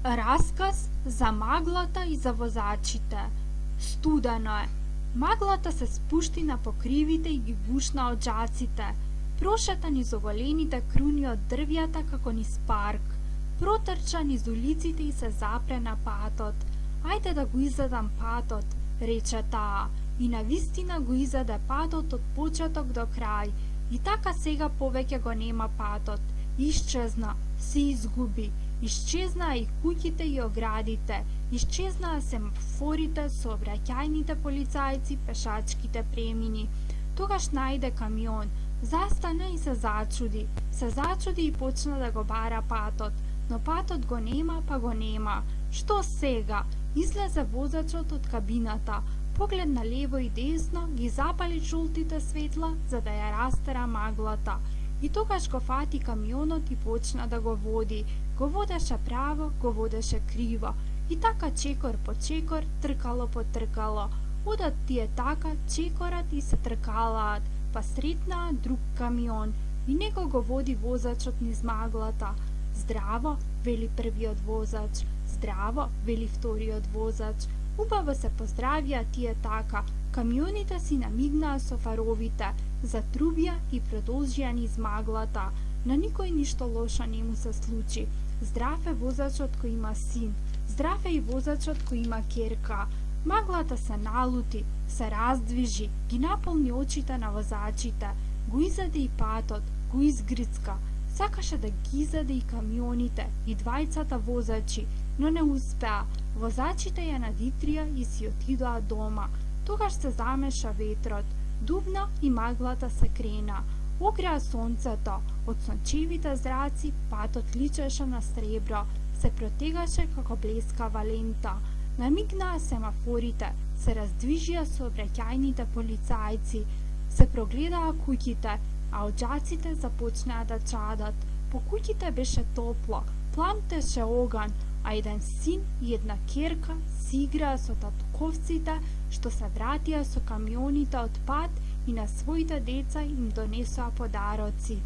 Разказ за маглата и за возачите. Студено е. Маглата се спушти на покривите и ги гушна од џаците. Прошета низ оголените круни од дрвјата како низ парк. Протрча низ улиците и се запре на патот. Ајде да го изедам патот, рече таа. И навистина го изеде патот од почеток до крај. И така сега повеќе го нема патот. Исчезна, се изгуби. Исчезнаа и куќите и оградите, исчезнаа семафорите, сообраќајните полицајци, пешачките премини. Тогаш најде камион, застана и се зачуди. Се зачуди и почна да го бара патот, но патот го нема, па го нема. Што сега? Излезе возачот од кабината, погледна лево и десно, ги запали жултите светла за да ја растера маглата. И тогаш го фати камионот и почна да го води. Го водеше право, го водеше криво. И така чекор по чекор, тркало по тркало. Одат тие така, чекорат и се тркалаат, па сретнаа друг камион. И него го води возачот низ маглата. Здраво, вели првиот возач. Здраво, вели вториот возач. Убаво се поздравија тие така. Камионите си намигнаа со фаровите, затрубија и продолжија низ маглата. На никој ништо лошо не му се случи. Здрав е возачот кој има син. Здрав е и возачот кој има ќерка. Маглата се налути, се раздвижи, ги наполни очите на возачите. Го изеде и патот, го изгрицка. Сакаше да ги изеде и камионите, и двајцата возачи, но не успеа. Возачите ја надитрија и си отидоа дома. Тогаш се замеша ветрот, дувна и маглата се крена. Огреа сонцето, од сончевите зраци патот личеше на сребро, се протегаше како блескава лента. Намигнаа семафорите, се раздвижија сообраќајните полицајци, се прогледаа куќите, а од џаците започнаа да чадат. По куќите беше топло, пламтеше оган, а еден син и една ќерка си играа со татковците што се вратија со камионите од пат и на своите деца им донесоа подароци.